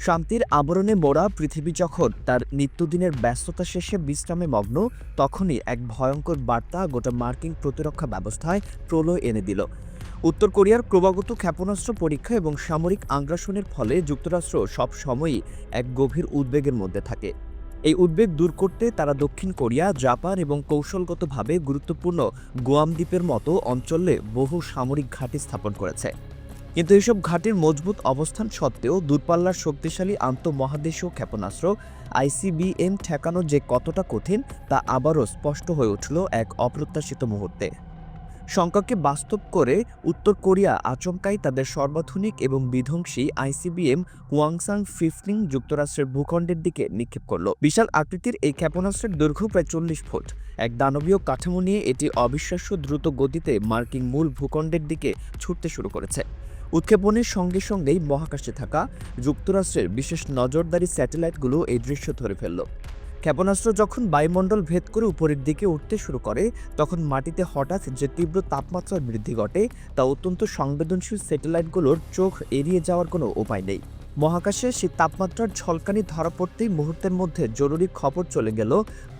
শান্তির আবরণে মোড়া পৃথিবী যখন তার নিত্যদিনের ব্যস্ততা শেষে বিশ্রামে মগ্ন, তখনই এক ভয়ঙ্কর বার্তা গোটা মার্কিন প্রতিরক্ষা ব্যবস্থায় প্রলয় এনে দিল। উত্তর কোরিয়ার ক্রমাগত ক্ষেপণাস্ত্র পরীক্ষা এবং সামরিক আগ্রাসনের ফলে যুক্তরাষ্ট্র সব সময়ই এক গভীর উদ্বেগের মধ্যে থাকে। এই উদ্বেগ দূর করতে তারা দক্ষিণ কোরিয়া, জাপান এবং কৌশলগতভাবে গুরুত্বপূর্ণ গুয়াম দ্বীপের মতো অঞ্চলে বহু সামরিক ঘাঁটি স্থাপন করেছে। কিন্তু এসব ঘাঁটির মজবুত অবস্থান সত্ত্বেও দূরপাল্লার শক্তিশালী আন্তঃমহাদেশীয় ক্ষেপণাস্ত্র আইসিবিএম ঠেকানো যে কতটা কঠিন তা আবারও স্পষ্ট হয়ে উঠল এক অপ্রত্যাশিত মুহূর্তে। শঙ্কাকে বাস্তব করে উত্তর কোরিয়া আচমকাই তাদের সর্বাধুনিক এবং বিধ্বংসী আইসিবিএম ওয়াংসাং 15 যুক্তরাষ্ট্রের ভূখণ্ডের দিকে নিক্ষেপ করল। বিশাল আকৃতির এই ক্ষেপণাস্ত্রের দৈর্ঘ্য প্রায় 40 ফুট। এক দানবীয় কাঠামো নিয়ে এটি অবিশ্বাস্য দ্রুত গতিতে মার্কিন মূল ভূখণ্ডের দিকে ছুটতে শুরু করেছে। উৎক্ষেপণের সঙ্গে সঙ্গেই মহাকাশে থাকা যুক্তরাষ্ট্রের বিশেষ নজরদারি স্যাটেলাইটগুলো এই দৃশ্য ধরে ফেলল। ক্ষেপণাস্ত্র যখন বায়ুমণ্ডল ভেদ করে উপরের দিকে উঠতে শুরু করে, তখন মাটিতে হঠাৎ যে তীব্র তাপমাত্রার বৃদ্ধি ঘটে তা অত্যন্ত সংবেদনশীল স্যাটেলাইটগুলোর চোখ এড়িয়ে যাওয়ার কোনো উপায় নেই। মহাকাশে সেই তাপমাত্রার ঝলকানি ধরা পড়তেই মুহূর্তের মধ্যে জরুরি খবর চলে গেল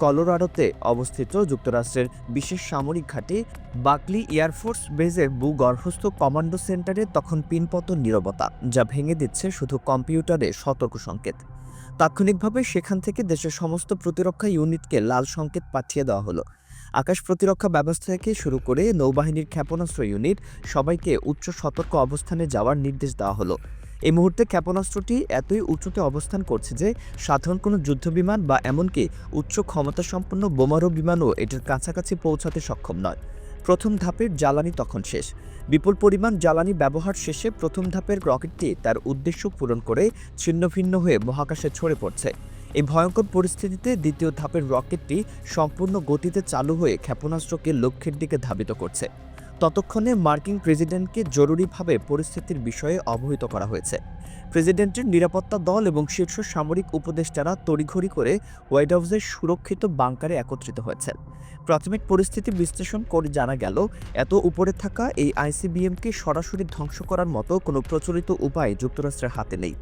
কলোরাডোতে অবস্থিত যুক্তরাষ্ট্রের বিশেষ সামরিক ঘাঁটি বাকলি এয়ারফোর্স বেজের ভূগর্ভস্থ কমান্ডো সেন্টারে তখন পিনপতন নীরবতা, যা ভেঙে দিচ্ছে শুধু কম্পিউটারে সতর্ক সংকেত। তাৎক্ষণিকভাবে সেখান থেকে দেশের সমস্ত প্রতিরক্ষা ইউনিটকে লাল সংকেত পাঠিয়ে দেওয়া হলো। আকাশ প্রতিরক্ষা ব্যবস্থা থেকে শুরু করে নৌবাহিনীর ক্ষেপণাস্ত্র ইউনিট সবাইকে উচ্চ সতর্ক অবস্থানে যাওয়ার নির্দেশ দেওয়া হলো। এই মুহূর্তে ক্ষেপণাস্ত্রটি এতই উঁচুতে অবস্থান করছে যে সাধারণ কোনো যুদ্ধবিমান বা এমনকি উচ্চ ক্ষমতাসম্পন্ন বোমারু বিমানও এটির কাছাকাছি পৌঁছাতে সক্ষম নয়। প্রথম ধাপের জ্বালানি তখন শেষ। বিপুল পরিমাণ জ্বালানি ব্যবহার শেষে প্রথম ধাপের রকেটটি তার উদ্দেশ্য পূরণ করে ছিন্নভিন্ন হয়ে মহাকাশে ছড়ে পড়ছে। এই ভয়ঙ্কর পরিস্থিতিতে দ্বিতীয় ধাপের রকেটটি সম্পূর্ণ গতিতে চালু হয়ে ক্ষেপণাস্ত্রকে লক্ষ্যের দিকে ধাবিত করছে। ততক্ষণে মার্কিন প্রেসিডেন্টকে জরুরিভাবে পরিস্থিতির বিষয়ে অবহিত করা হয়েছে। প্রেসিডেন্টের নিরাপত্তা দল এবং শীর্ষ সামরিক উপদেষ্টারা তড়িঘড়ি করে হোয়াইট হাউসের সুরক্ষিত বাংকারে একত্রিত হয়েছে। প্রাথমিক পরিস্থিতি বিশ্লেষণ করে জানা গেল, এত উপরে থাকা এই আইসিবিএমকে সরাসরি ধ্বংস করার মতো কোনো প্রচলিত উপায় যুক্তরাষ্ট্রের হাতে নেই।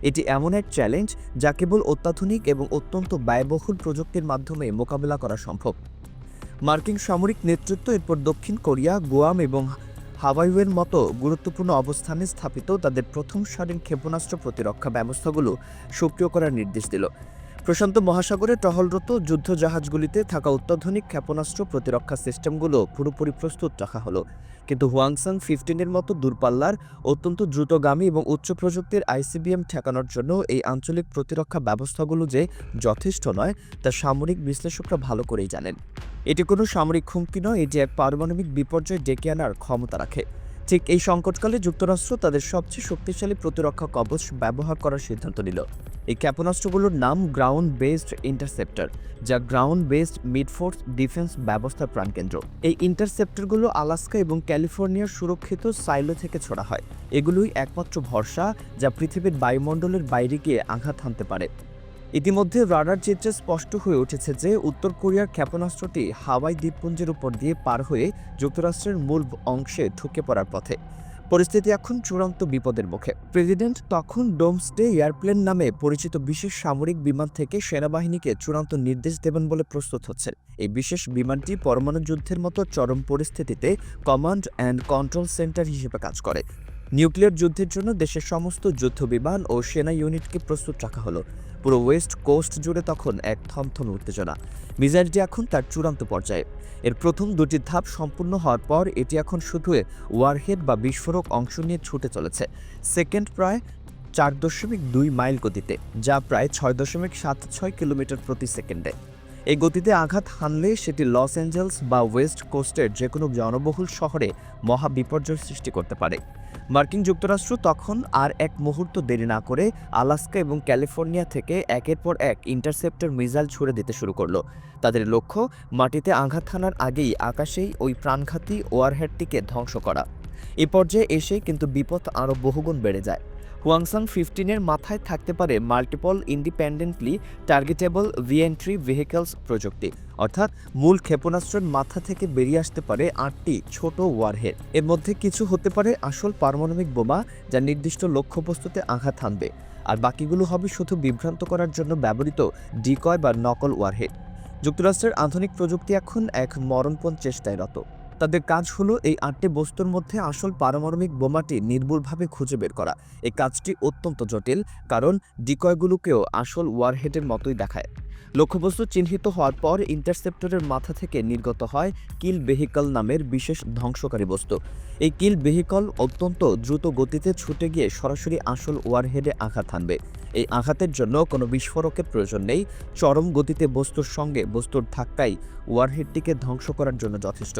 এটি এমন এক চ্যালেঞ্জ যা কেবল অত্যাধুনিক এবং অত্যন্ত ব্যয়বহুল প্রযুক্তির মাধ্যমে মোকাবেলা করা সম্ভব। মার্কিন সামরিক নেতৃত্ব এরপর দক্ষিণ কোরিয়া, গুয়াম এবং হাওয়াইয়ের মতো গুরুত্বপূর্ণ অবস্থানে স্থাপিত তাদের প্রথম সারির ক্ষেপণাস্ত্র প্রতিরক্ষা ব্যবস্থাগুলো সক্রিয় করার নির্দেশ দিল। প্রশান্ত মহাসাগরে টহলরত যুদ্ধজাহাজগুলিতে থাকা অত্যাধুনিক ক্ষেপণাস্ত্র প্রতিরক্ষা সিস্টেমগুলো পুরোপুরি প্রস্তুত রাখা হলো। কিন্তু ওয়াংসাং 15-এর মতো দূরপাল্লার অত্যন্ত দ্রুতগামী এবং উচ্চ প্রযুক্তির আইসিবিএম ঠেকানোর জন্য এই আঞ্চলিক প্রতিরক্ষা ব্যবস্থাগুলো যে যথেষ্ট নয় তা সামরিক বিশ্লেষকরা ভালো করেই জানেন। এটি কোনো সামরিক হুমকি নয়, এটি এক পারমাণবিক বিপর্যয় ডেকে আনার ক্ষমতা রাখে। ঠিক এই সংকটকালে যুক্তরাষ্ট্র তাদের সবচেয়ে শক্তিশালী প্রতিরক্ষা কবচ ব্যবহার করার সিদ্ধান্ত নিল। এই ক্ষেপণাস্ত্রগুলোর নাম গ্রাউন্ড বেসড ইন্টারসেপ্টর, যা গ্রাউন্ড বেসড মিডফোর্স ডিফেন্স ব্যবস্থার প্রাণকেন্দ্র। এই ইন্টারসেপ্টরগুলো আলাস্কা এবং ক্যালিফোর্নিয়ার সুরক্ষিত সাইলো থেকে ছোড়া হয়। এগুলোই একমাত্র ভরসা যা পৃথিবীর বায়ুমণ্ডলের বাইরে গিয়ে আঘাত হানতে পারে। ইতিমধ্যে রাডার চিত্রে স্পষ্ট হয়ে উঠেছে যে উত্তর কোরিয়ার ক্ষেপণাস্ত্রটি হাওয়াই দ্বীপপুঞ্জের উপর দিয়ে পার হয়ে যুক্তরাষ্ট্রের মূল অংশে ঢুকে পড়ার পথে। পরিস্থিতি এখন চূড়ান্ত বিপদের মুখে। প্রেসিডেন্ট তখন ডোমসডে এয়ারপ্লেন নামে পরিচিত বিশেষ সামরিক বিমান থেকে সেনাবাহিনীকে চূড়ান্ত নির্দেশ দেবেন বলে প্রস্তুত হচ্ছেন। এই বিশেষ বিমানটি পরমাণু যুদ্ধের মতো চরম পরিস্থিতিতে কমান্ড অ্যান্ড কন্ট্রোল সেন্টার হিসেবে কাজ করে। নিউক্লিয়ার যুদ্ধের জন্য দেশের সমস্ত যুদ্ধবিমান ও সেনা ইউনিটকে প্রস্তুত রাখা হলো। পুরো ওয়েস্ট কোস্ট জুড়ে তখন এক থমথম উত্তেজনা। মিসাইলটি এখন তার চূড়ান্ত পর্যায়ে। এর প্রথম দুটি ধাপ সম্পূর্ণ হওয়ার পর এটি এখন শুধু ওয়ারহেড বা বিস্ফোরক অংশ নিয়ে ছুটে চলেছে সেকেন্ড প্রায় 4.2 মাইল গতিতে, যা প্রায় 6.76 কিলোমিটার প্রতি সেকেন্ডে। এই গতিতে আঘাত হানলে সেটি লস অ্যাঞ্জেলস বা ওয়েস্ট কোস্টের যে কোনো জনবহুল শহরে মহা বিপর্যয় সৃষ্টি করতে পারে। মার্কিন যুক্তরাষ্ট্র তখন আর এক মুহূর্ত দেরি না করে আলাস্কা এবং ক্যালিফোর্নিয়া থেকে একের পর এক ইন্টারসেপ্টর মিসাইল ছুড়ে দিতে শুরু করলো। তাদের লক্ষ্য মাটিতে আঘাত হানার আগেই আকাশেই ওই প্রাণঘাতী ওয়ারহেডটিকে ধ্বংস করা। এ পর্যায়ে এসে কিন্তু বিপদ আরও বহুগুণ বেড়ে যায়। ওয়াংসাং 15-এর মাথায় থাকতে পারে multiple independently targetable re-entry vehicles প্রযুক্তি, অর্থাৎ মূল ক্ষেপণাস্ত্রের মাথা থেকে বেরিয়ে আসতে পারে 8টি ছোট ওয়ারহেড। এর মধ্যে কিছু হতে পারে আসল পারমাণবিক বোমা, যা নির্দিষ্ট লক্ষ্যবস্তুতে আঘাত হানবে। আর বাকিগুলো হবে শুধু বিভ্রান্ত করার জন্য ব্যবহৃত ডিকয় বা নকল ওয়ারহেড। যুক্তরাষ্ট্রের আধুনিক প্রযুক্তি এখন এক মরণপণ চেষ্টায় রত। তাদের কাজ হলো এই ৮টি বস্তুর মধ্যে আসল পারমাণবিক বোমাটি নির্ভুলভাবে খুঁজে বের করা। এই কাজটি অত্যন্ত জটিল, কারণ ডিকয়গুলোকেও আসল ওয়ারহেডের মতোই দেখায়। লক্ষ্যবস্তু চিহ্নিত হওয়ার পর ইন্টারসেপ্টরের মাথা থেকে নির্গত হয় কিল ভেহিকল নামের বিশেষ ধ্বংসকারী বস্তু। এই কিল ভেহিকল অত্যন্ত দ্রুত গতিতে ছুটে গিয়ে সরাসরি আসল ওয়ারহেডে আঘাত হানবে। এই আঘাতের জন্য কোনো বিস্ফোরকের প্রয়োজন নেই। চরম গতিতে বস্তুর সঙ্গে বস্তুর ধাক্কাই ওয়ারহেডটিকে ধ্বংস করার জন্য যথেষ্ট।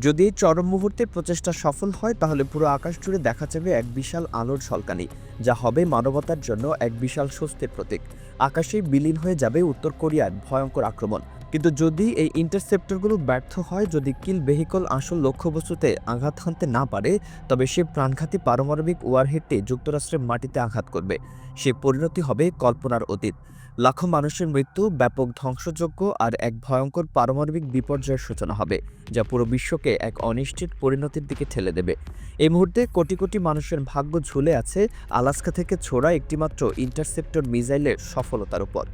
যদি এই চরম মুহূর্তে প্রচেষ্টা সফল হয়, তাহলে পুরো আকাশ জুড়ে দেখা যাবে এক বিশাল আলোর ঝলকানি, যা হবে মানবতার জন্য এক বিশাল স্বস্তির প্রতীক। আকাশেই বিলীন হয়ে যাবে উত্তর কোরিয়ার ভয়ঙ্কর আক্রমণ। কিন্তু যদি এই ইন্টারসেপ্টরগুলো ব্যর্থ হয়, যদি কিল ভেহিকল আসল লক্ষ্যবস্তুতে আঘাত হানতে না পারে, তবে সে প্রাণঘাতী পারমাণবিক ওয়ারহেডটি যুক্তরাষ্ট্রের মাটিতে আঘাত করবে। সে পরিণতি হবে কল্পনার অতীত। লাখো মানুষের মৃত্যু, ব্যাপক ধ্বংসযজ্ঞ আর এক ভয়ঙ্কর পারমাণবিক বিপর্যয়ের সূচনা হবে, যা পুরো বিশ্বকে এক অনিশ্চিত পরিণতির দিকে ঠেলে দেবে। এই মুহূর্তে কোটি কোটি মানুষের ভাগ্য ঝুলে আছে আলাস্কা থেকে ছোড়া একটিমাত্র ইন্টারসেপ্টর মিসাইলের সফলতার উপর।